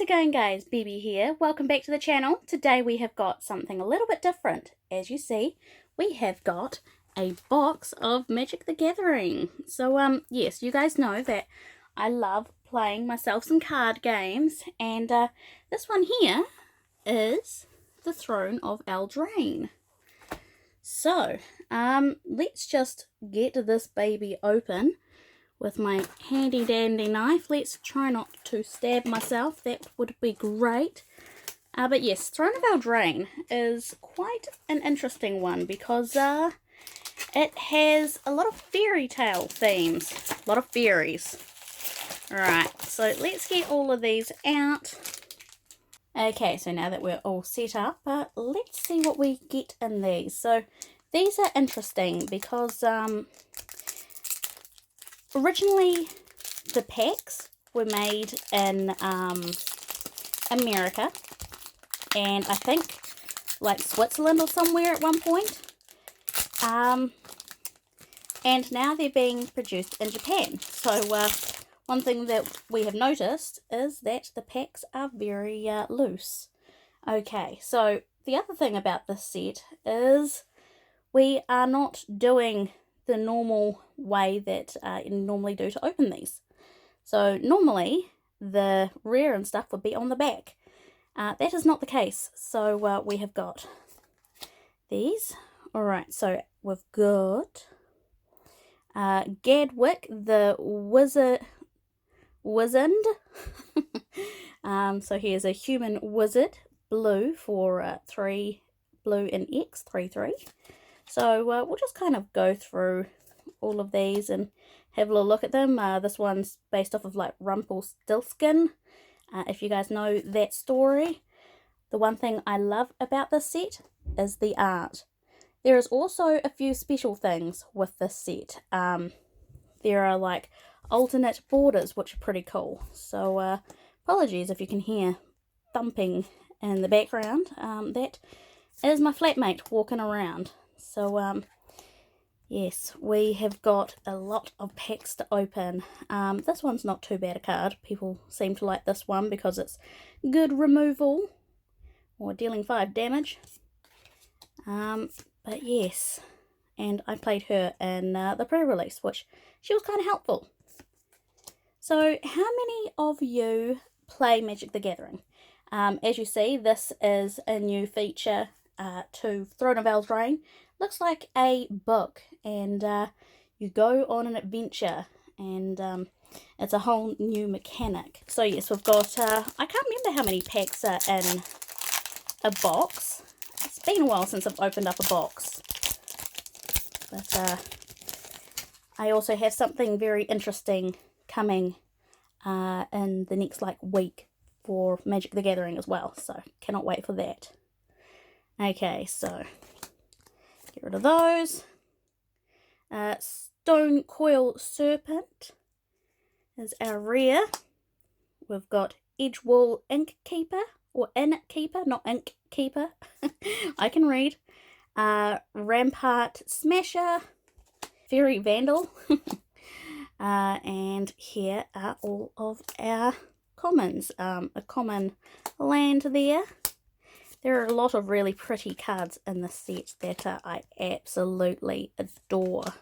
it going, guys? Bibi here. Welcome back to the channel. Today we have got something a little bit different. As you see, we have got a box of Magic the Gathering. So yes, you guys know that I love playing myself some card games, and this one here is the Throne of Eldraine. So let's just get this baby open with my handy dandy knife. Let's try not to stab myself, that would be great. But yes, Throne of Eldraine is quite an interesting one because it has a lot of fairy tale themes, a lot of fairies. Alright, so let's get all of these out. Okay, so now that we're all set up, let's see what we get in these. So these are interesting because originally the packs were made in America, and I think like Switzerland or somewhere at one point, and now they're being produced in Japan. So one thing that we have noticed is that the packs are very loose. Okay, so the other thing about this set is we are not doing the normal way that you normally do to open these. So normally the rare and stuff would be on the back. That is not the case. So we have got these. Alright, so we've got Gadwick the Wizard. So here's a human wizard, blue for 3 blue and X, 3/3. So we'll just kind of go through all of these and have a little look at them. This one's based off of like Rumpelstiltskin, if you guys know that story. The one thing I love about this set is the art. There is also a few special things with this set. There are like alternate borders which are pretty cool. So apologies if you can hear thumping in the background. That is my flatmate walking around. So yes, we have got a lot of packs to open. This one's not too bad a card. People seem to like this one because it's good removal or dealing 5 damage. But yes, and I played her in the pre-release, which she was kind of helpful. So how many of you play Magic the Gathering? As you see, this is a new feature to Throne of Eldraine. Looks like a book, and you go on an adventure, and it's a whole new mechanic. So yes, we've got, I can't remember how many packs are in a box. It's been a while since I've opened up a box. But I also have something very interesting coming in the next like week for Magic the Gathering as well, so cannot wait for that. Okay, so get rid of those. Stone Coil Serpent is our rare. We've got Edgewall Ink Keeper, or Inn Keeper, not Ink Keeper. I can read. Rampart Smasher, Fairy Vandal. And here are all of our commons. A common land there. There are a lot of really pretty cards in this set that I absolutely adore.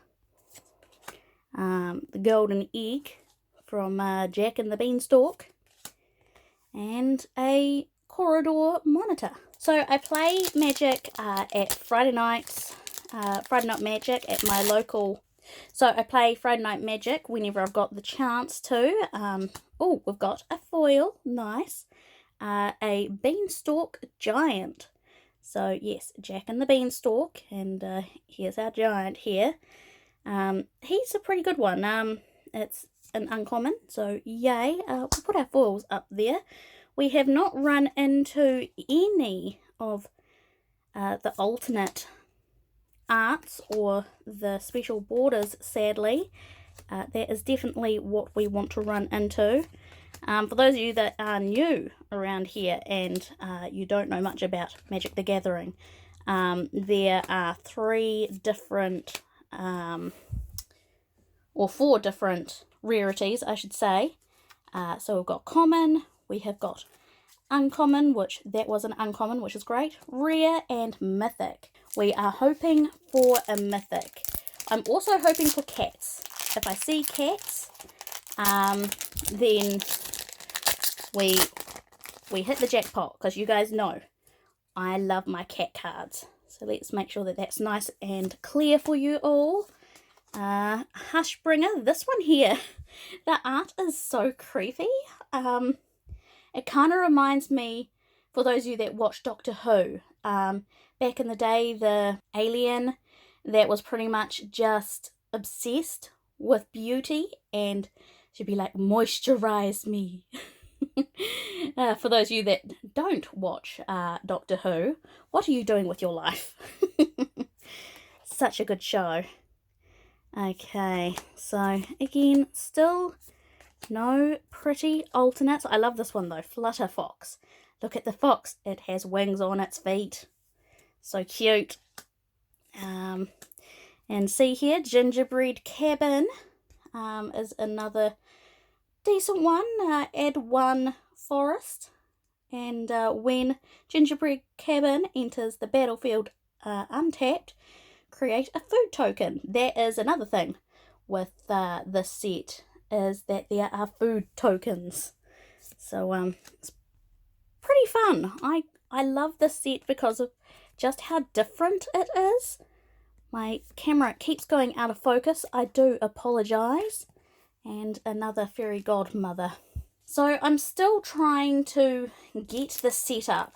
The Golden Egg from Jack and the Beanstalk, and a Corridor Monitor. So I play Magic at Friday nights, Friday Night Magic at my local. So I play Friday Night Magic whenever I've got the chance to. Oh, we've got a foil, nice. A Beanstalk Giant. So yes, Jack and the Beanstalk, and here's our giant here. He's a pretty good one. It's an uncommon, so yay. We'll put our foils up there. We have not run into any of the alternate arts or the special borders, sadly. That is definitely what we want to run into. For those of you that are new around here and you don't know much about Magic the Gathering, there are 3 different, or 4 different rarities, I should say. So we've got common, we have got uncommon, which that was an uncommon, which is great. Rare and mythic. We are hoping for a mythic. I'm also hoping for cats. If I see cats, then we hit the jackpot, because you guys know I love my cat cards. So let's make sure that that's nice and clear for you all. Hushbringer, this one here, the art is so creepy. It kind of reminds me, for those of you that watch Doctor Who, back in the day, the alien that was pretty much just obsessed with beauty, and she'd be like, moisturize me. For those of you that don't watch Doctor Who, what are you doing with your life? Such a good show. Okay, so again, still no pretty alternates. I love this one though, Flutter Fox. Look at the fox, it has wings on its feet. So cute. And see here, Gingerbread Cabin is another decent one. Add 1 forest, and when Gingerbread Cabin enters the battlefield untapped, create a food token. That is another thing with this set, is that there are food tokens. So it's pretty fun. I love this set because of just how different it is. My camera keeps going out of focus. I do apologise. And another fairy godmother. So I'm still trying to get the setup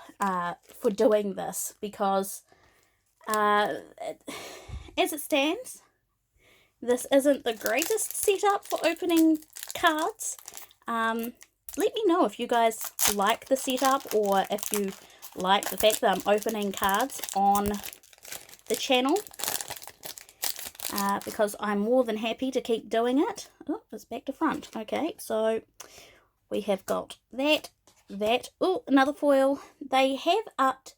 for doing this, because as it stands, this isn't the greatest setup for opening cards. Let me know if you guys like the setup, or if you like the fact that I'm opening cards on the channel, because I'm more than happy to keep doing it. Oh, it's back to front. Okay, so we have got that. Oh, another foil. They have upped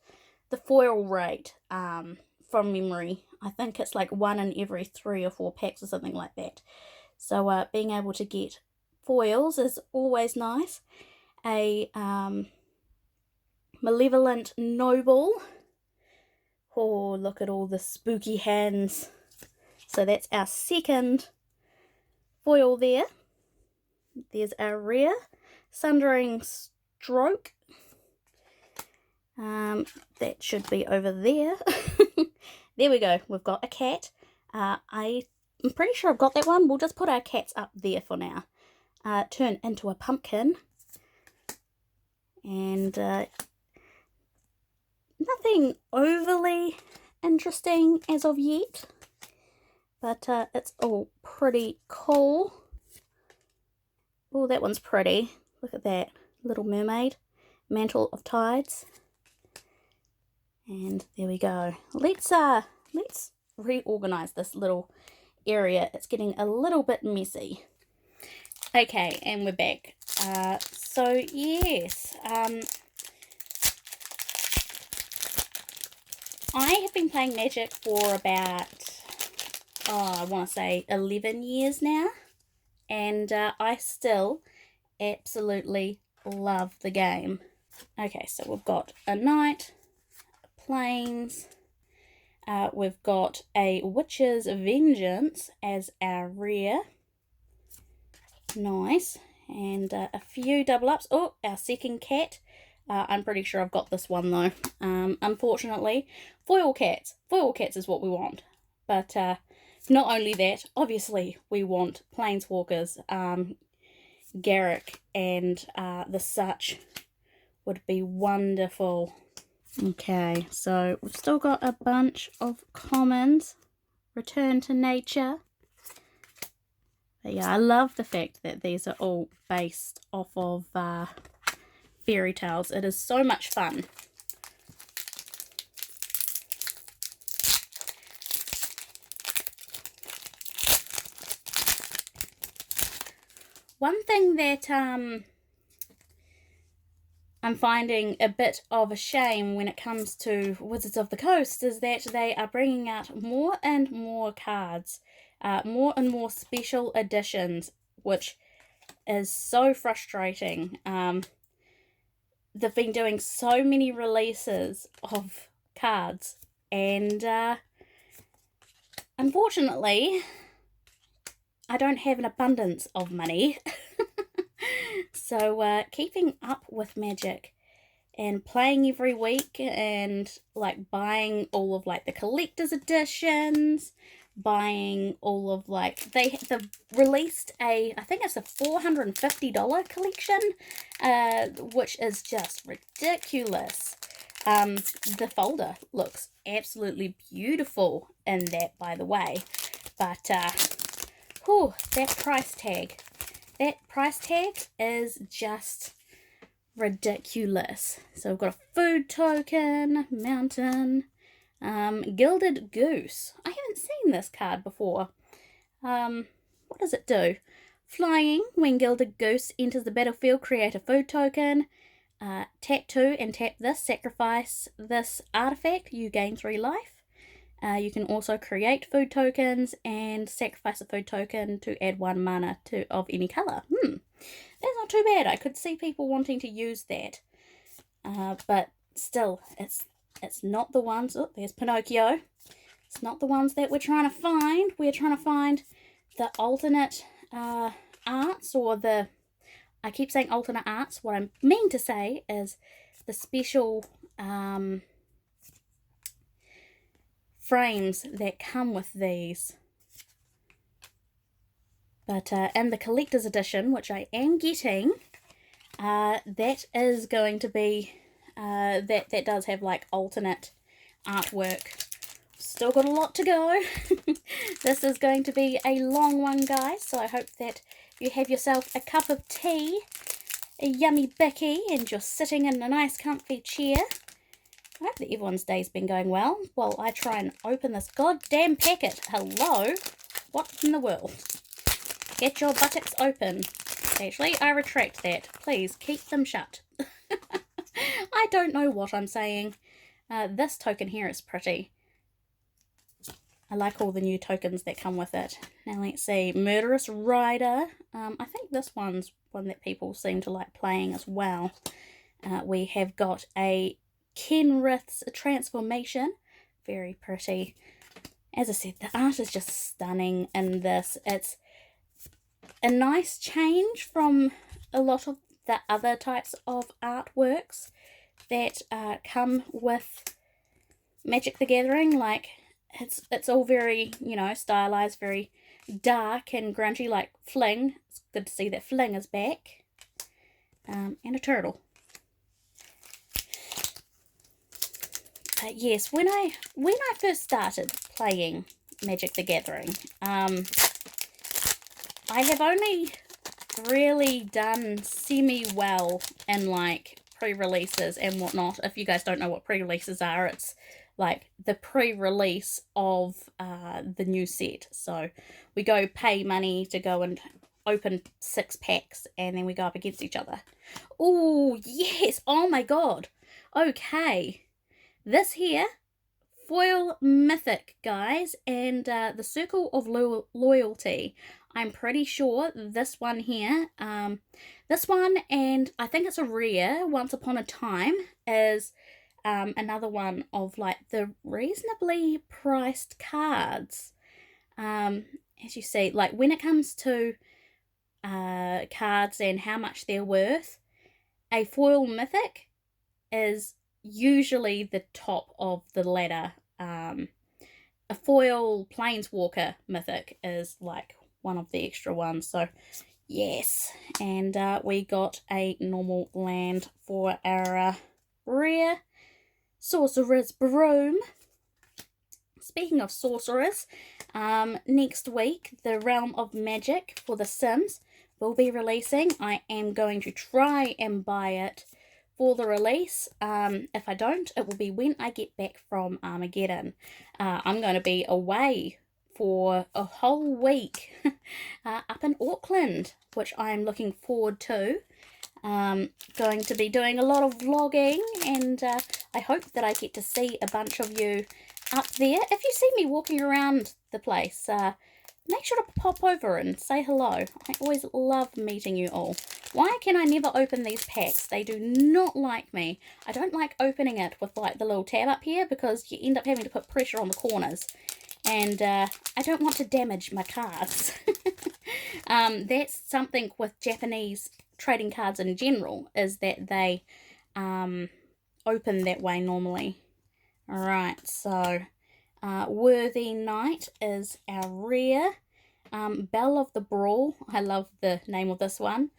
the foil rate from memory. I think it's like 1 in every 3 or 4 packs or something like that. So being able to get foils is always nice. A Malevolent Noble. Oh, look at all the spooky hands. So that's our second foil there. There's our rare Sundering Stroke. That should be over there. There we go. We've got a cat. I'm pretty sure I've got that one. We'll just put our cats up there for now. Turn into a pumpkin. And nothing overly interesting as of yet. But it's all pretty cool. Oh, that one's pretty. Look at that. Little Mermaid. Mantle of Tides. And there we go. Let's reorganize this little area. It's getting a little bit messy. Okay, and we're back. So yes, I have been playing Magic for about, I want to say 11 years now, and I still absolutely love the game. Okay, so we've got a Knight, Plains, we've got a Witch's Vengeance as our rare. Nice. And a few double ups. Oh, our second cat. I'm pretty sure I've got this one though. Unfortunately, foil cats. Foil cats is what we want. But not only that, obviously we want planeswalkers. Garrick and the such would be wonderful. Okay, so we've still got a bunch of commons. Return to Nature. But yeah, I love the fact that these are all based off of fairy tales. It is so much fun. One thing that I'm finding a bit of a shame when it comes to Wizards of the Coast is that they are bringing out more and more cards. More and more special editions, which is so frustrating. they've been doing so many releases of cards, and unfortunately I don't have an abundance of money. So keeping up with Magic and playing every week, and like buying all of like the collector's editions, buying all of like they've released I think it's a $450 collection, which is just ridiculous. The folder looks absolutely beautiful in that, by the way, but whew, that price tag is just ridiculous. So we've got a food token, mountain, gilded goose. I haven't seen this card before. What does it do? Flying. When gilded goose enters the battlefield, create a food token. Tap 2 and tap this. Sacrifice this artifact. You gain 3 life. You can also create food tokens and sacrifice a food token to add 1 mana of any colour. That's not too bad. I could see people wanting to use that. But still, it's not the ones... Oh, there's Pinocchio. It's not the ones that we're trying to find. We're trying to find the alternate arts, or the... I keep saying alternate arts. What I mean to say is the special frames that come with these. But in the collector's edition, which I am getting, that is going to be, that does have like alternate artwork. Still got a lot to go. This is going to be a long one, guys, so I hope that you have yourself a cup of tea, a yummy bicky, and you're sitting in a nice comfy chair. I hope that everyone's day's been going well while I try and open this goddamn packet. Hello? What in the world? Get your buttocks open. Actually, I retract that. Please, keep them shut. I don't know what I'm saying. This token here is pretty. I like all the new tokens that come with it. Now let's see. Murderous Rider. I think this one's one that people seem to like playing as well. We have got a Kenrith's Transformation. Very pretty. As I said, the art is just stunning in this. It's a nice change from a lot of the other types of artworks that come with Magic the Gathering. Like, it's all very, you know, stylized, very dark and grungy, like Fling. It's good to see that Fling is back. And a turtle. Yes, when I first started playing Magic the Gathering, I have only really done semi-well in like pre-releases and whatnot. If you guys don't know what pre-releases are, it's like the pre-release of the new set. So we go pay money to go and open 6 packs, and then we go up against each other. Oh yes, oh my god. Okay, this here, foil mythic, guys, and the Circle of Loyalty. I'm pretty sure this one here, this one, and I think it's a rare, Once Upon a Time, is another one of like the reasonably priced cards. As you see, like when it comes to cards and how much they're worth, a foil mythic is usually the top of the ladder. A foil planeswalker mythic is like one of the extra ones. So yes, and we got a normal land for our rare Sorcerer's Broom. Speaking of sorcerers, next week the Realm of Magic for The Sims will be releasing. I am going to try and buy it for the release. If I don't, it will be when I get back from Armageddon. I'm going to be away for a whole week up in Auckland, which I'm looking forward to. Going to be doing a lot of vlogging, and I hope that I get to see a bunch of you up there. If you see me walking around the place, make sure to pop over and say hello. I always love meeting you all. Why can I never open these packs? They do not like me. I don't like opening it with like the little tab up here because you end up having to put pressure on the corners. And I don't want to damage my cards. That's something with Japanese trading cards in general, is that they open that way normally. Alright, so Worthy Knight is our rare. Belle of the Brawl, I love the name of this one.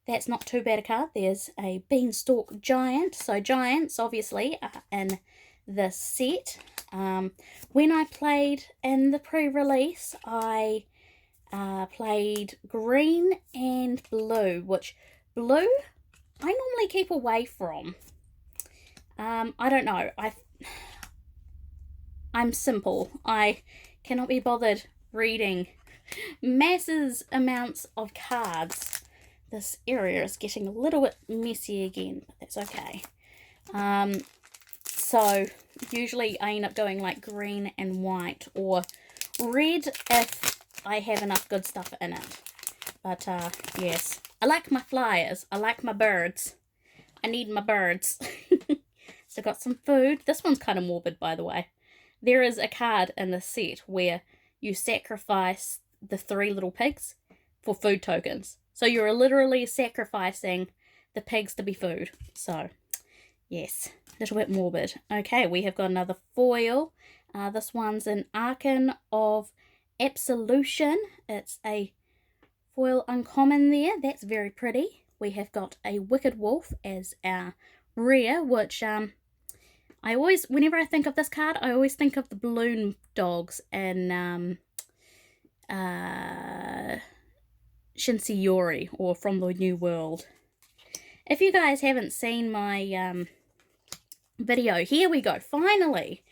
That's not too bad a card. There's a Beanstalk Giant. So giants, obviously, are in this set. When I played in the pre-release, I played green and blue, which blue I normally keep away from. I don't know. I'm simple. I cannot be bothered reading masses amounts of cards. This area is getting a little bit messy again, but that's okay. So usually I end up doing like green and white, or red if I have enough good stuff in it. But yes, I like my flyers. I like my birds. I need my birds. So got some food. This one's kind of morbid, by the way. There is a card in the set where you sacrifice the 3 little pigs for food tokens. So you're literally sacrificing the pigs to be food. So, yes, a little bit morbid. Okay, we have got another foil. This one's an Archon of Absolution. It's a foil uncommon there. That's very pretty. We have got a Wicked Wolf as our rare, which whenever I think of this card, I always think of the balloon dogs and Shinseyori, or From the New World. If you guys haven't seen my video, here we go, finally.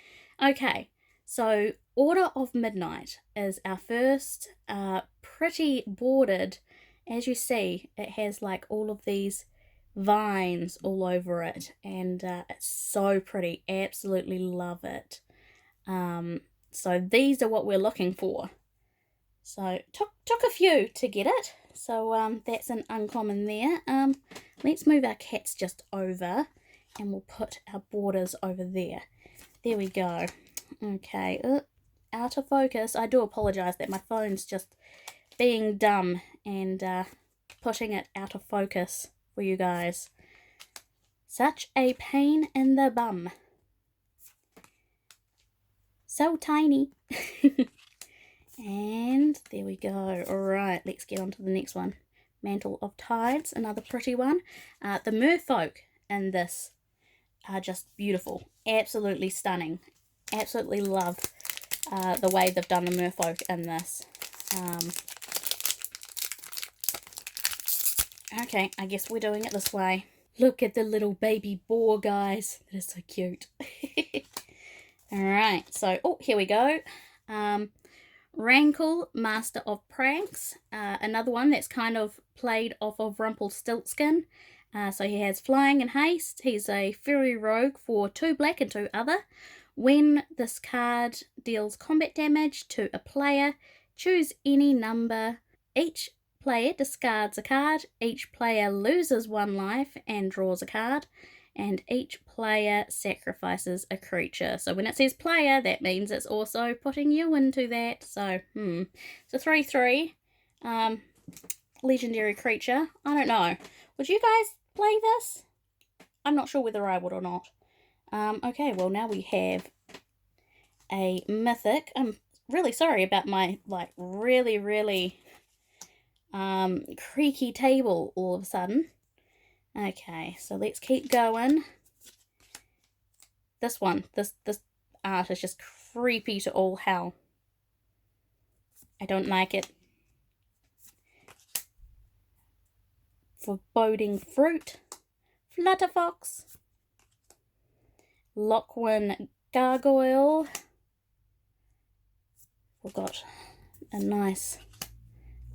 Okay, so Order of Midnight is our first pretty bordered. As you see, it has like all of these vines all over it, and it's so pretty. Absolutely love it. So these are what we're looking for. So took a few to get it. So that's an uncommon there. Let's move our cats just over, and we'll put our borders over there. There we go. Okay, out of focus. I do apologise that my phone's just being dumb and putting it out of focus for you guys. Such a pain in the bum. So tiny. And there we go. Alright, let's get on to the next one. Mantle of Tides, another pretty one. The merfolk in this are just beautiful. Absolutely stunning. Absolutely love the way they've done the merfolk in this. Okay, I guess we're doing it this way. Look at the little baby boar, guys. That is so cute. Alright, so, here we go. Rankle, Master of Pranks. Another one that's kind of played off of Rumpelstiltskin. So he has Flying and Haste. He's a fairy rogue for 2 black and 2 other. When this card deals combat damage to a player, choose any number. Each player discards a card. Each player loses 1 life and draws a card. And each player sacrifices a creature. So when it says player, that means it's also putting you into that. So, it's a 3/3 legendary creature. I don't know. Would you guys play this? I'm not sure whether I would or not. Okay, well now we have a mythic. I'm really sorry about my, like, really creaky table all of a sudden. Okay, so let's keep going. This one, this art is just creepy to all hell. I don't like it. Foreboding Fruit, Flutterfox, Lockwin Gargoyle. We've got a nice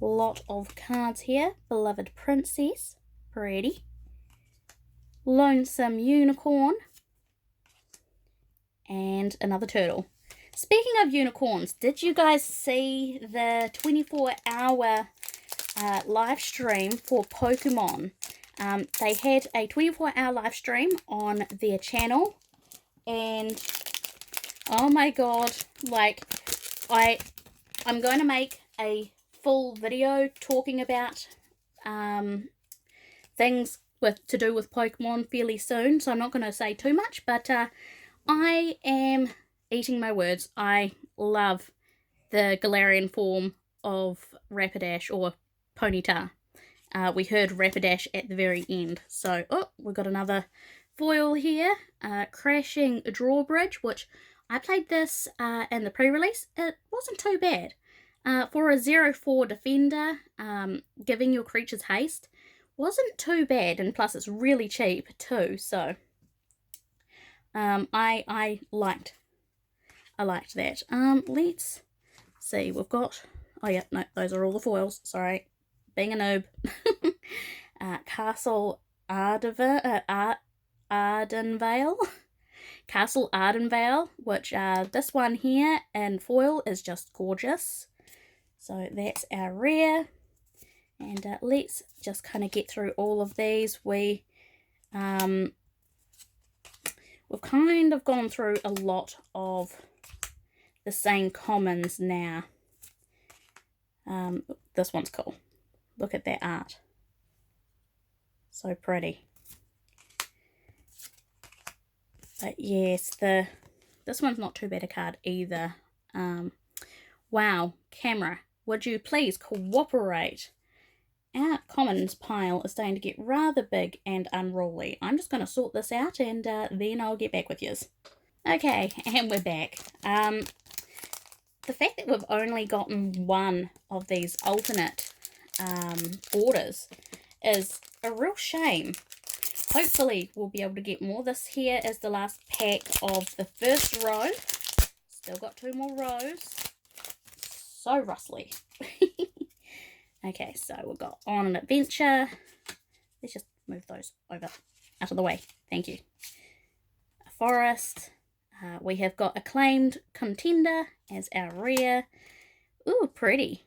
lot of cards here. Beloved Princess, pretty. Lonesome Unicorn, and another turtle. Speaking of unicorns, did you guys see the 24-hour live stream for Pokemon? They had a 24-hour live stream on their channel, and oh my god, like, I'm going to make a full video talking about things to do with Pokemon fairly soon, so I'm not going to say too much, but I am eating my words. I love the Galarian form of Rapidash, or Ponyta. We heard Rapidash at the very end. So, oh, we've got another foil here. Crashing Drawbridge, which I played this in the pre-release. It wasn't too bad. For a 0-4 defender, giving your creatures haste wasn't too bad, and plus it's really cheap too, so I liked that. Let's see, we've got, oh yeah, no, those are all the foils, sorry, being a noob. Castle Ardenvale. Castle Ardenvale, which this one here in foil is just gorgeous. So that's our rare. And let's just kind of get through all of these. We've kind of gone through a lot of the same commons now. This one's cool. Look at that art. So pretty. But yes, this one's not too bad a card either. Wow, camera, would you please cooperate? Our commons pile is starting to get rather big and unruly. I'm just going to sort this out, and then I'll get back with yous. Okay, and we're back. The fact that we've only gotten one of these alternate orders is a real shame. Hopefully we'll be able to get more. This here is the last pack of the first row. Still got 2 more rows. So rustly. Okay, so we've got On an Adventure. Let's just move those over, out of the way. Thank you. A Forest. We have got Acclaimed Contender as our rare. Ooh, pretty.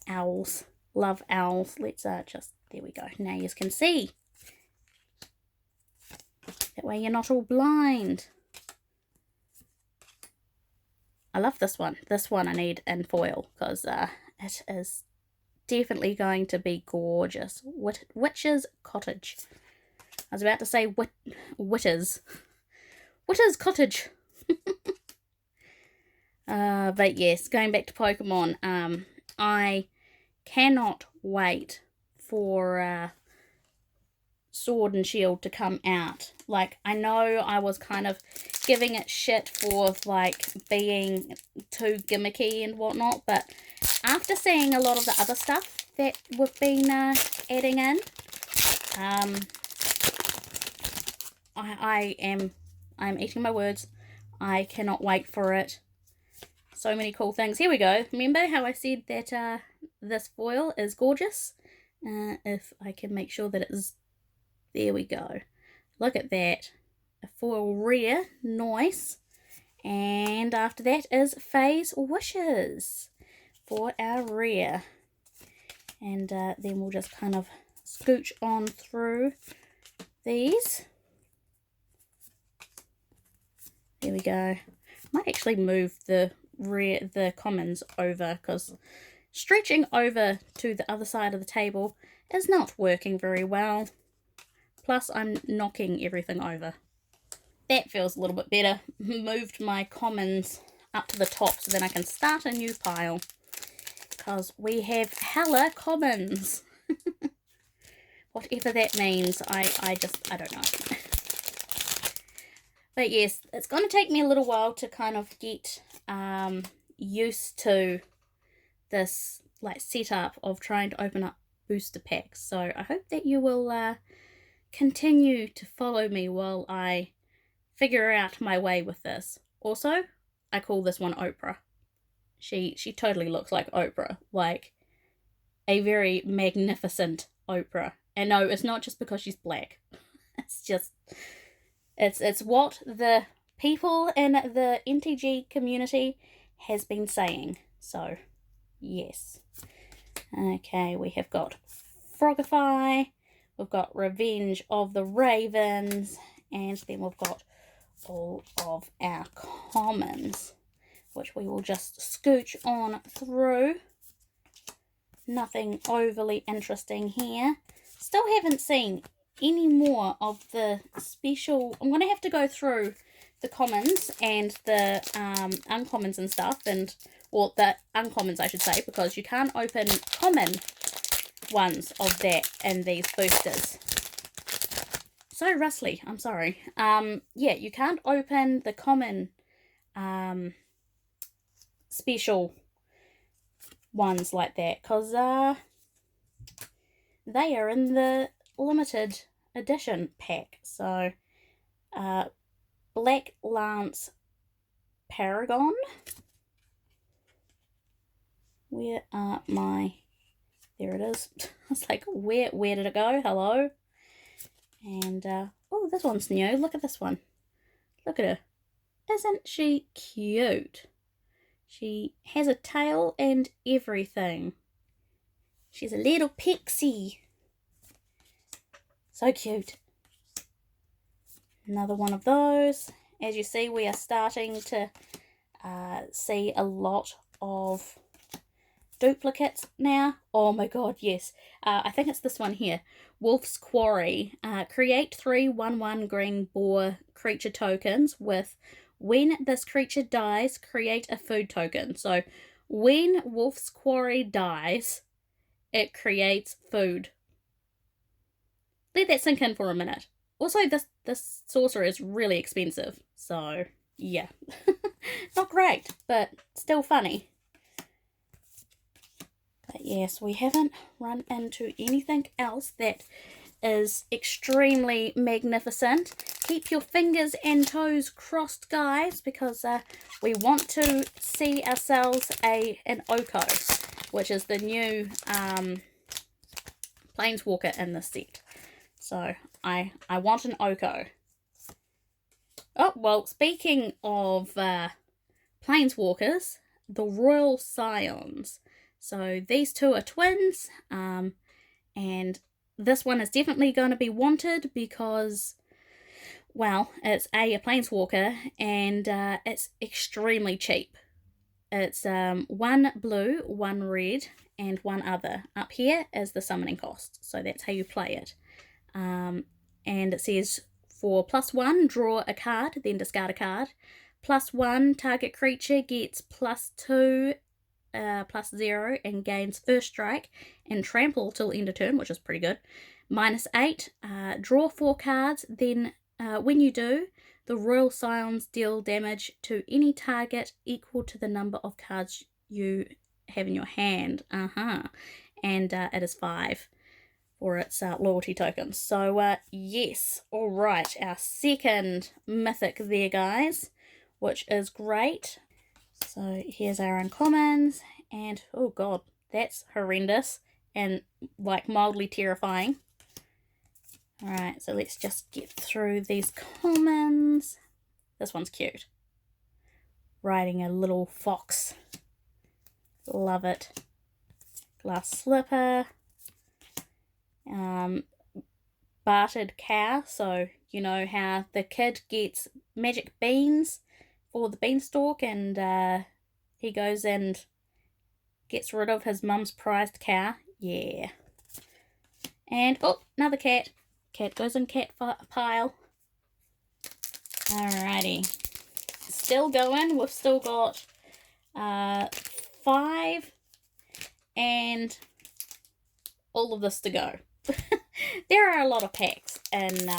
Owls. Love owls. Let's just, there we go. Now you can see. That way you're not all blind. I love this one. This one I need in foil because it is definitely going to be gorgeous. Witch's Cottage. I was about to say Witter's Cottage. But yes, going back to Pokemon, I cannot wait for Sword and Shield to come out. Like, I know I was kind of giving it shit for like being too gimmicky and whatnot, but after seeing a lot of the other stuff that we've been adding in, I'm eating my words. I cannot wait for it. So many cool things. Here we go. Remember how I said that this foil is gorgeous? If I can make sure that it is, there we go. Look at that. A foil rare, nice. And after that is Phase Wishes for our rare. And then we'll just kind of scooch on through these. There we go. Might actually move the commons over, because stretching over to the other side of the table is not working very well. Plus I'm knocking everything over. That feels a little bit better. Moved my commons up to the top so then I can start a new pile. Because we have hella commons. Whatever that means, I don't know. But yes, it's going to take me a little while to kind of get used to this like setup of trying to open up booster packs. So I hope that you will continue to follow me while I figure out my way with this. Also, I call this one Oprah. She totally looks like Oprah, like a very magnificent Oprah. And no, it's not just because she's black. It's just, it's what the people in the MTG community has been saying. So, yes. Okay, we have got Frogify, we've got Revenge of the Ravens, and then we've got all of our commons, which we will just scooch on through. Nothing overly interesting here. Still haven't seen any more of the special. I'm going to have to go through the commons and the uncommons and stuff, and or the uncommons I should say, because you can't open common ones of that in these boosters. So rustly, I'm sorry. Yeah, you can't open the common special ones like that, because they are in the limited edition pack. So Black Lance Paragon, where are my, there it is. I was like, where did it go? Hello. And oh, this one's new. Look at this one. Look at her. Isn't she cute? She has a tail and everything. She's a little pixie. So cute. Another one of those. As you see, we are starting to see a lot of duplicates now. Oh my god, yes. I think it's this one here. Wolf's Quarry. Create 3 1/1 green boar creature tokens with, when this creature dies, create a food token. So when Wolf's Quarry dies, it creates food. Let that sink in for a minute. Also, this sorcerer is really expensive. So, yeah. Not great, but still funny. But yes, we haven't run into anything else that is extremely magnificent. Keep your fingers and toes crossed, guys, because we want to see ourselves an Oko, which is the new Planeswalker in this set. So I want an Oko. Oh, well, speaking of Planeswalkers, the Royal Scions. So these two are twins, and this one is definitely going to be wanted because, well, it's a Planeswalker, and it's extremely cheap. It's 1 blue, 1 red, and 1 other. Up here is the summoning cost, so that's how you play it. And it says for +1, draw a card, then discard a card. +1, target creature gets +2, +0, and gains first strike and trample till end of turn, which is pretty good. -8, draw 4 cards, then when you do, the Royal Scions deal damage to any target equal to the number of cards you have in your hand. And it is 5 for its loyalty tokens. So yes, all right, our second mythic there, guys, which is great. So here's our uncommons, and oh god, that's horrendous and like mildly terrifying. Alright, so let's just get through these commons. This one's cute. Riding a little fox. Love it. Glass slipper. Bartered cow, so you know how the kid gets magic beans for the beanstalk, and he goes and gets rid of his mum's prized cow. Yeah. And oh, another cat. Cat goes in cat pile. Alrighty. Still going. We've still got 5 and all of this to go. There are a lot of packs in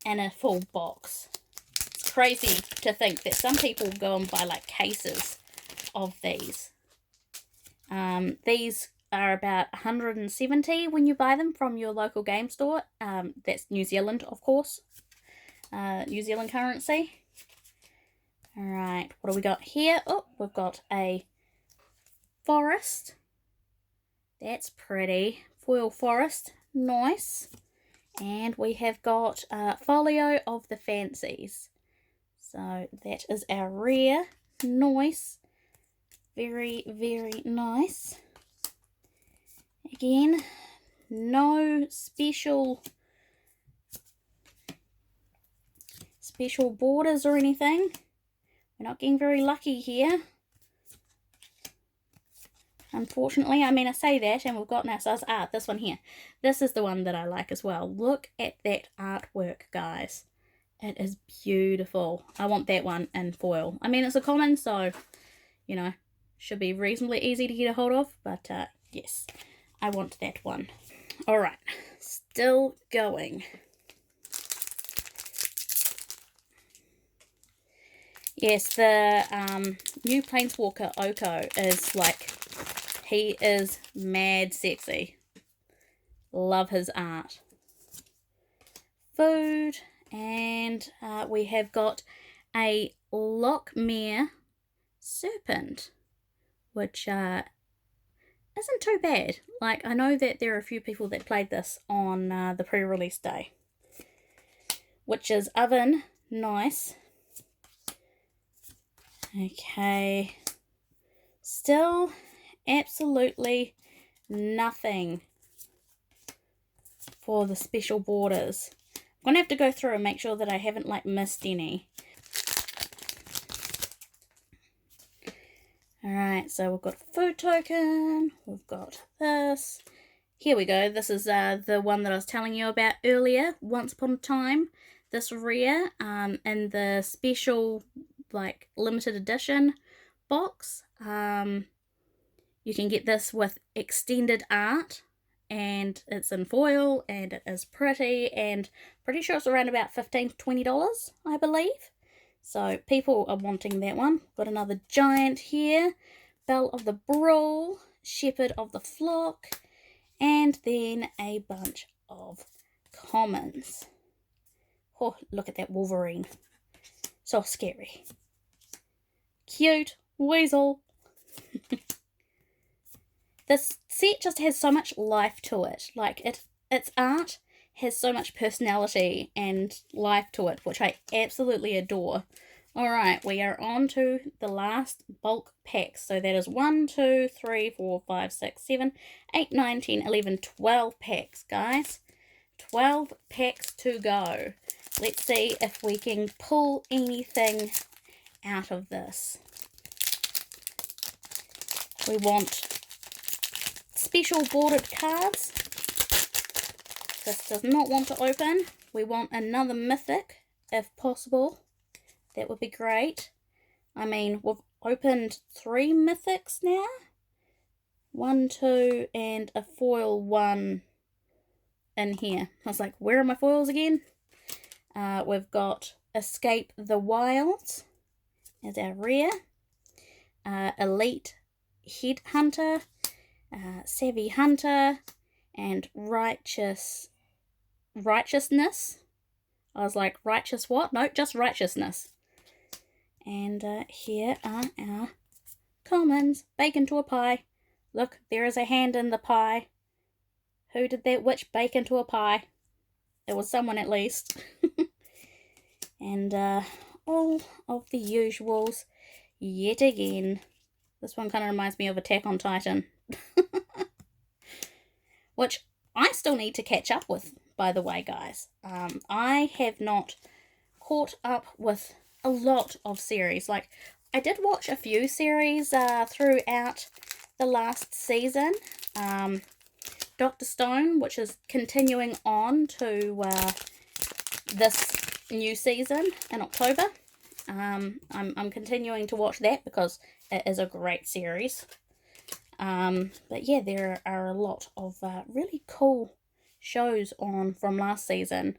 a full box. It's crazy to think that some people go and buy like cases of these. These are about 170 when you buy them from your local game store. That's New Zealand, of course. New Zealand currency. Alright, what do we got here? Oh, we've got a forest. That's pretty. Foil forest. Nice. And we have got Folio of the Fancies. So that is our rare. Nice. Very, very nice. Again, no special borders or anything. We're not getting very lucky here. Unfortunately, I mean, I say that, and we've gotten ourselves art. This one here. This is the one that I like as well. Look at that artwork, guys. It is beautiful. I want that one in foil. I mean, it's a common, so, you know, should be reasonably easy to get a hold of. But, yes, I want that one. Alright, still going. Yes, the new Planeswalker Oko is like, he is mad sexy. Love his art. Food, and we have got a Lockmere Serpent, which isn't too bad. Like, I know that there are a few people that played this on the pre-release day, which is oven nice. Okay, still absolutely nothing for the special borders. I'm going to have to go through and make sure that I haven't like missed any. Alright, so we've got a food token, we've got this. Here we go, this is the one that I was telling you about earlier, Once Upon a Time. This rare in the special like limited edition box. You can get this with extended art, and it's in foil, and it is pretty, and pretty sure it's around about $15 to $20, I believe. So people are wanting that one. Got another giant here, Belle of the Brawl, Shepherd of the Flock, and then a bunch of commons. Oh, look at that Wolverine. So scary. Cute weasel. This set just has so much life to it. Like, its art has so much personality and life to it, which I absolutely adore. Alright, we are on to the last bulk packs. So that is 1, 2, 3, 4, 5, 6, 7, 8, 9, 10, 11, 12 packs, guys. 12 packs to go. Let's see if we can pull anything out of this. We want special bordered cards. This does not want to open. We want another mythic, if possible. That would be great. I mean, we've opened 3 mythics now. 1, 2, and a foil 1 in here. I was like, where are my foils again? We've got Escape the Wilds as our rare. Elite Headhunter, Savvy Hunter, and Righteousness. I was like, righteous what? No, just Righteousness. And here are our commons. Bacon to a pie. Look, there is a hand in the pie. Who did that witch bake into a pie? It was someone at least. And all of the usuals yet again. This one kind of reminds me of Attack on Titan. Which I still need to catch up with, by the way, guys. I have not caught up with a lot of series. Like, I did watch a few series throughout the last season. Dr. Stone, which is continuing on to this new season in October. I'm continuing to watch that because it is a great series. But yeah, there are a lot of really cool shows on from last season.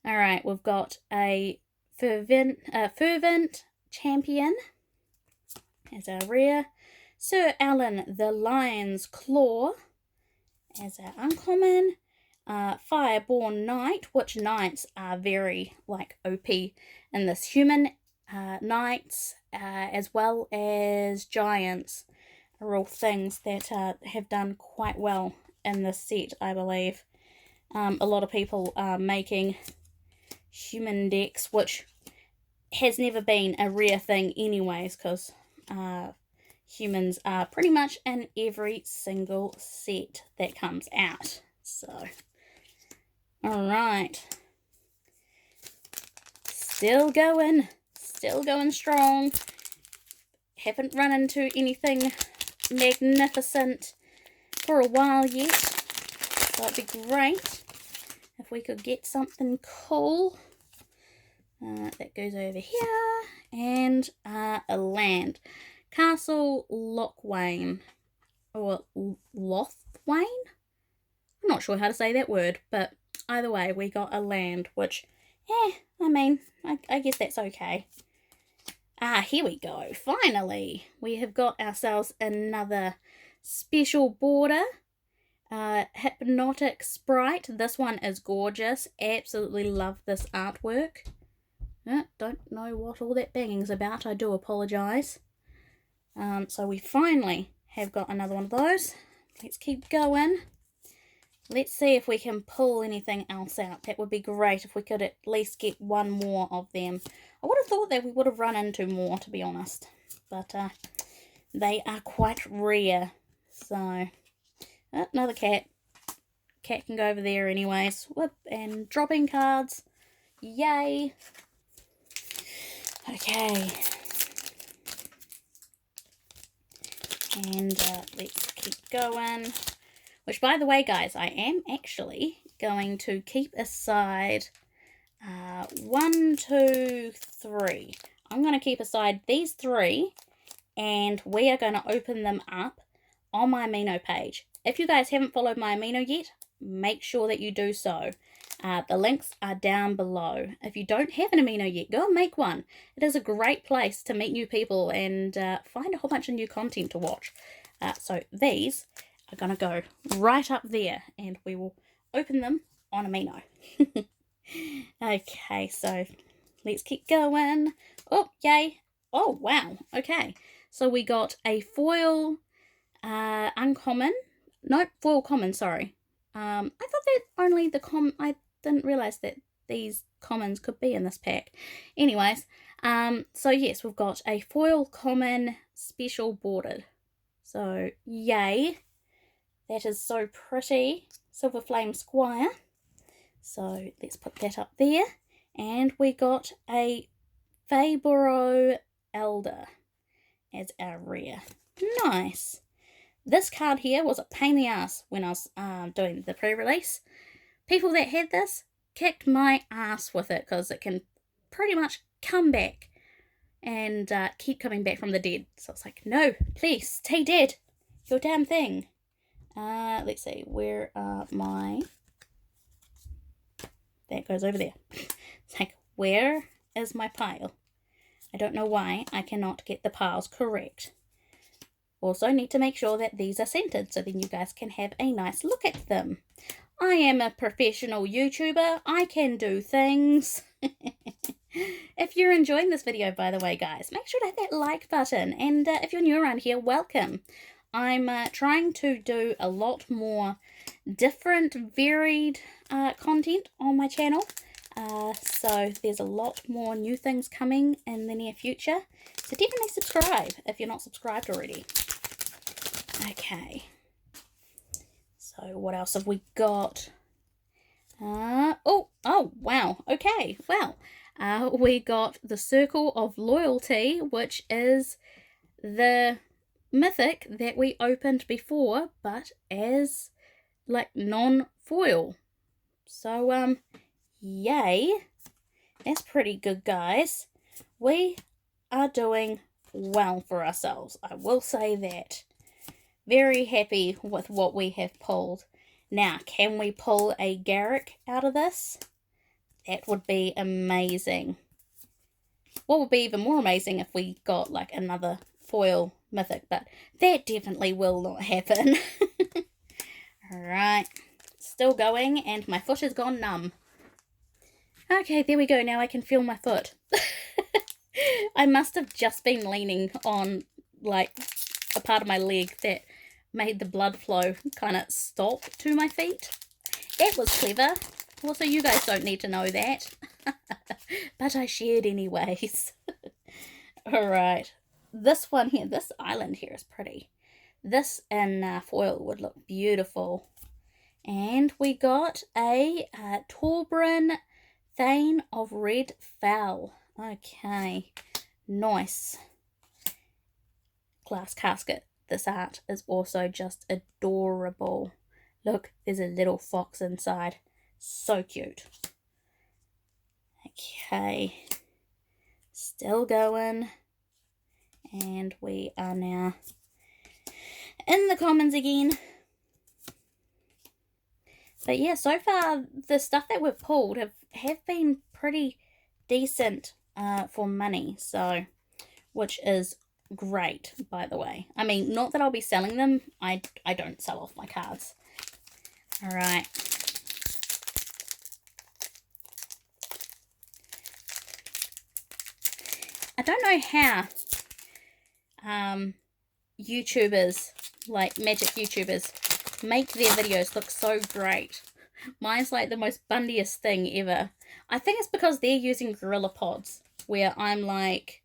Alright, we've got a Fervent Champion as our rare. Sir Alan the Lion's Claw as our uncommon. Fireborn Knight, which knights are very like OP in this. Human knights as well as giants are all things that have done quite well in this set, I believe. A lot of people are making human decks, which has never been a rare thing anyways, because humans are pretty much in every single set that comes out. So, alright. Still going strong. Haven't run into anything magnificent for a while yet. So it'd be great if we could get something cool. That goes over here. And a land. Castle Lochwain. Or Lothwain? I'm not sure how to say that word. But either way, we got a land. Which, I mean, I guess that's okay. Here we go. Finally, we have got ourselves another special border. Hypnotic Sprite. This one is gorgeous. Absolutely love this artwork. Don't know what all that banging's about. I do apologise. So we finally have got another one of those. Let's keep going. Let's see if we can pull anything else out. That would be great if we could at least get one more of them. I would have thought that we would have run into more, to be honest. But they are quite rare. So, another cat. Cat can go over there anyways. Whoop, and dropping cards. Yay. Okay. And let's keep going. Which, by the way, guys, I am actually going to keep aside 1, 2, 3. I'm going to keep aside these 3, and we are going to open them up on my Amino page. If you guys haven't followed my Amino yet, make sure that you do so. The links are down below. If you don't have an Amino yet, go and make one. It is a great place to meet new people and find a whole bunch of new content to watch. So these are going to go right up there, and we will open them on Amino. Okay, so let's keep going. Oh, yay. Oh, wow. Okay, so we got a foil uncommon. No, foil common, sorry. I thought that only the I didn't realise that these commons could be in this pack. Anyways, so yes, we've got a foil common special bordered. So, yay. That is so pretty. Silver Flame Squire. So let's put that up there. And we got a Fayborough Elder as our rare. Nice. This card here was a pain in the ass when I was doing the pre-release. People that had this kicked my ass with it because it can pretty much come back and keep coming back from the dead. So it's like, no, please, stay dead. Your damn thing. Let's see, where are my... That goes over there. It's like, where is my pile? I don't know why I cannot get the piles correct. Also need to make sure that these are centered so then you guys can have a nice look at them. I am a professional YouTuber. I can do things. If you're enjoying this video, by the way, guys, make sure to hit that like button. And if you're new around here, welcome. I'm trying to do a lot more different, varied content on my channel. So there's a lot more new things coming in the near future. So definitely subscribe if you're not subscribed already. Okay. So what else have we got? Oh, wow. Okay, well, we got the Circle of Loyalty, which is the mythic that we opened before, but as like non-foil. So yay, that's pretty good, guys. We are doing well for ourselves, I will say that. Very happy with what we have pulled. Now, can we pull a Garrick out of this? That would be amazing. What would be even more amazing if we got like another foil mythic, but that definitely will not happen. Alright, still going, and my foot has gone numb. Okay, there we go. Now I can feel my foot. I must have just been leaning on like a part of my leg that made the blood flow kind of stop to my feet. That was clever. Also, you guys don't need to know that. But I shared anyways. Alright. This one here, this island here is pretty. This in foil would look beautiful. And we got a Torbran Thane of Red Fowl. Okay. Nice. Glass casket. This art is also just adorable. Look, there's a little fox inside. So cute. Okay. Still going. And we are now in the commons again. But yeah, so far the stuff that we've pulled have been pretty decent for money. So, which is great, by the way. I mean, not that I'll be selling them. I don't sell off my cards. Alright. I don't know how YouTubers, like magic YouTubers, make their videos look so great. Mine's like the most bundiest thing ever. I think it's because they're using Gorilla Pods, where I'm like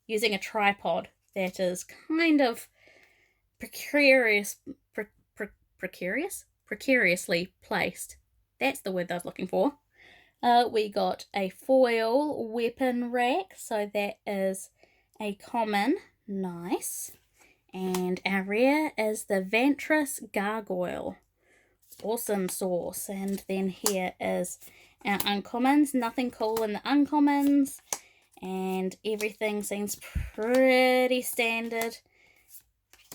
using a tripod that is kind of precariously placed. That's the word I was looking for. We got a foil weapon rack, so that is a common. Nice. And our rare is the Ventress Gargoyle. Awesome sauce. And then here is our uncommons. Nothing cool in the uncommons. And everything seems pretty standard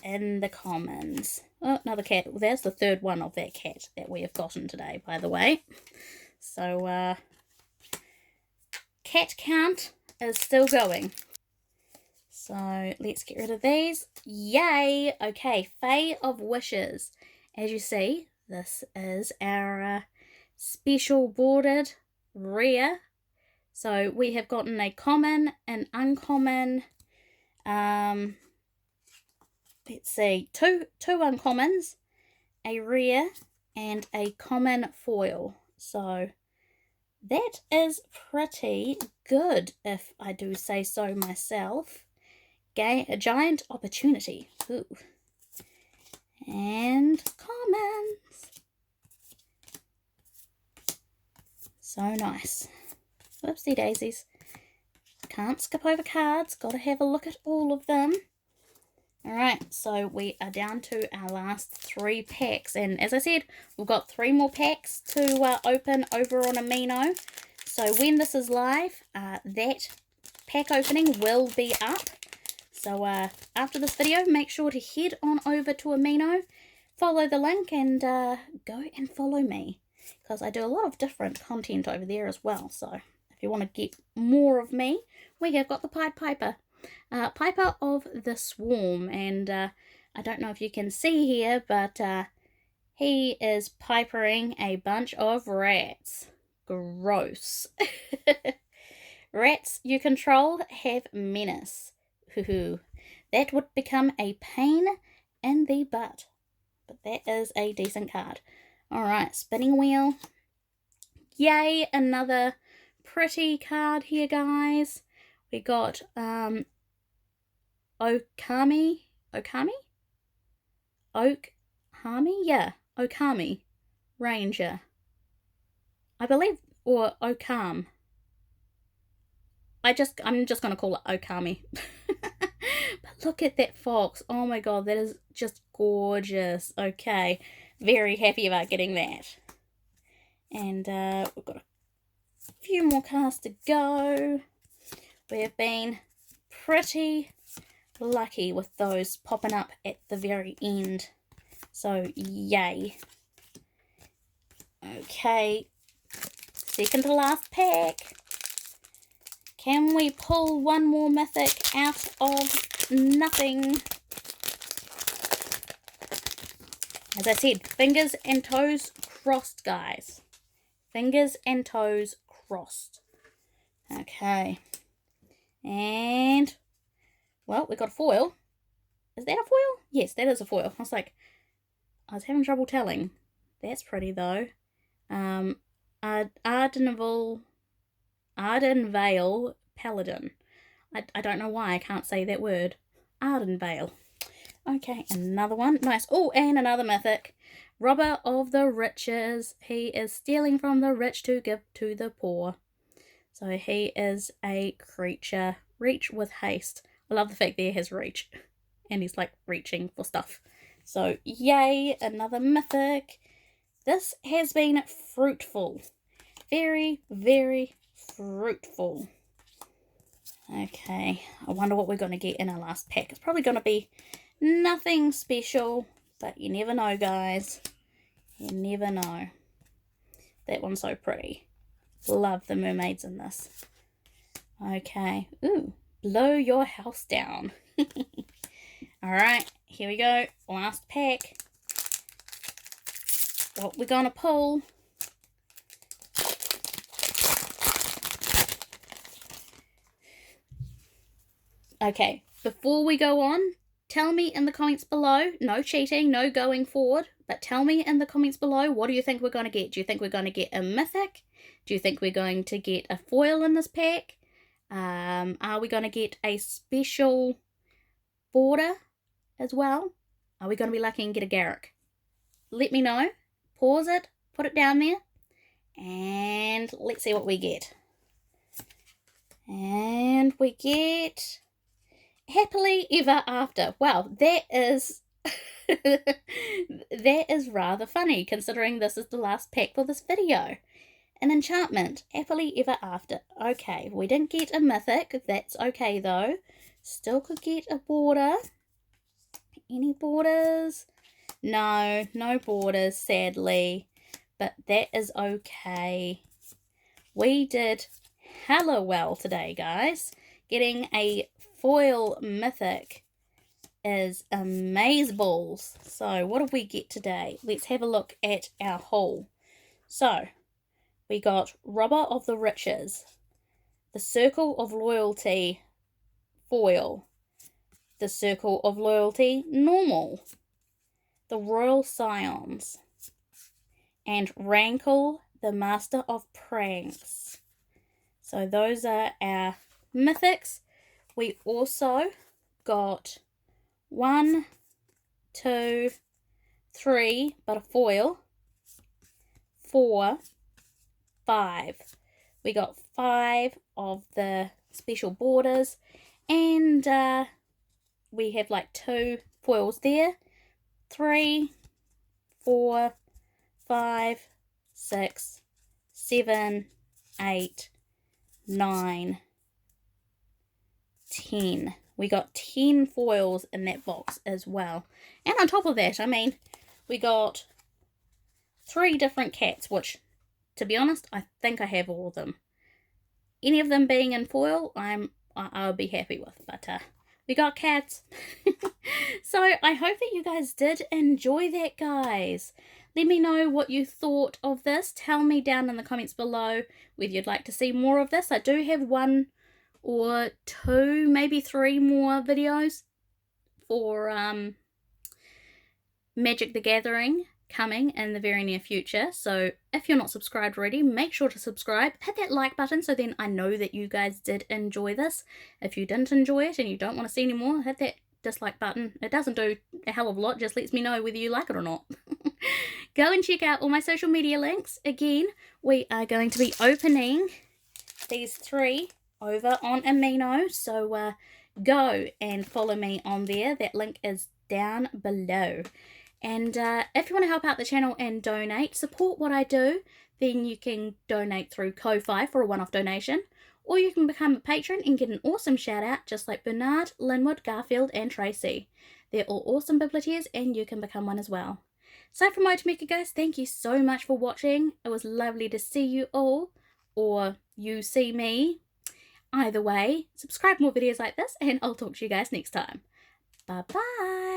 in the commons. Oh, another cat. Well, there's the third one of that cat that we have gotten today, by the way. So, cat count is still going. So, let's get rid of these. Yay! Okay, Fae of Wishes. As you see, this is our special bordered rare. So, we have gotten a common, an uncommon, let's see, two uncommons, a rare, and a common foil. So, that is pretty good, if I do say so myself. A giant opportunity. Ooh. And commons. So nice. Whoopsie daisies. Can't skip over cards. Got to have a look at all of them. Alright, so we are down to our last 3 packs. And as I said, we've got 3 more packs to open over on Amino. So when this is live, that pack opening will be up. So after this video, make sure to head on over to Amino, follow the link, and go and follow me. Because I do a lot of different content over there as well. So if you want to get more of me, we have got the Pied Piper. Piper of the Swarm. And I don't know if you can see here, but he is pipering a bunch of rats. Gross. Rats you control have menace. That would become a pain in the butt. But that is a decent card. Alright, spinning wheel. Yay, another pretty card here, guys. We got Okami? Yeah, Okami Ranger. I believe, or Okam. I'm just going to call it Okami. But look at that fox. Oh my god, that is just gorgeous. Okay, very happy about getting that. And we've got a few more cards to go. We have been pretty lucky with those popping up at the very end. So, yay. Okay, second to last pack. Can we pull one more mythic out of nothing? As I said, fingers and toes crossed, guys. Fingers and toes crossed. Okay. And, well, we got a foil. Is that a foil? Yes, that is a foil. I was having trouble telling. That's pretty, though. Ardenvale Paladin. I don't know why I can't say that word. Ardenvale. Okay, another one. Nice. Oh, and another mythic. Robber of the riches. He is stealing from the rich to give to the poor. So he is a creature. Reach with haste. I love the fact that he has reach. And he's like reaching for stuff. So yay, another mythic. This has been fruitful. Very, very fruitful. Okay, I wonder what we're going to get in our last pack. It's probably going to be nothing special, but you never know, guys. You never know. That one's so pretty. Love the mermaids in this. Okay. Ooh, blow your house down. Alright, here we go. Last pack. What we're going to pull. Okay, before we go on, tell me in the comments below, no cheating, no going forward, but tell me in the comments below, what do you think we're going to get? Do you think we're going to get a mythic? Do you think we're going to get a foil in this pack? Are we going to get a special border as well? Are we going to be lucky and get a Garrick? Let me know. Pause it, put it down there, and let's see what we get. And we get Happily Ever After. Wow, that is that is rather funny considering this is the last pack for this video. An enchantment, Happily Ever After. Okay, we didn't get a mythic. That's okay though. Still could get a border. Any borders? No, no borders, sadly. But that is okay. We did hella well today, guys. Getting a foil mythic is amazeballs. So what did we get today? Let's have a look at our haul. So we got Robber of the Riches, the Circle of Loyalty foil, the Circle of Loyalty normal, the Royal Scions, and Rankle, the Master of Pranks. So those are our mythics. We also got 1, 2, 3, but a foil, 4, 5. We got 5 of the special borders, and we have like 2 foils there. 3, 4, 5, 6, 7, 8, 9, 10. We got 10 foils in that box as well. And on top of that, I mean, we got 3 different cats, which, to be honest, I think I have all of them. Any of them being in foil, I'll be happy with. But we got cats. So I hope that you guys did enjoy that, guys. Let me know what you thought of this. Tell me down in the comments below whether you'd like to see more of this. I do have 1 or 2, maybe 3 more videos for Magic the Gathering coming in the very near future. So if you're not subscribed already, make sure to subscribe. Hit that like button so then I know that you guys did enjoy this. If you didn't enjoy it and you don't want to see any more, hit that dislike button. It doesn't do a hell of a lot, just lets me know whether you like it or not. Go and check out all my social media links. Again, we are going to be opening these 3 over on Amino, so go and follow me on there. That link is down below. And if you want to help out the channel and donate, support what I do, then you can donate through Ko-Fi for a one-off donation, or you can become a patron and get an awesome shout out just like Bernard, Linwood, Garfield and Tracy. They're all awesome biblioteers and you can become one as well. So from Motomika, guys, thank you so much for watching. It was lovely to see you all, or you see me. Either way, subscribe for more videos like this and I'll talk to you guys next time. Bye bye.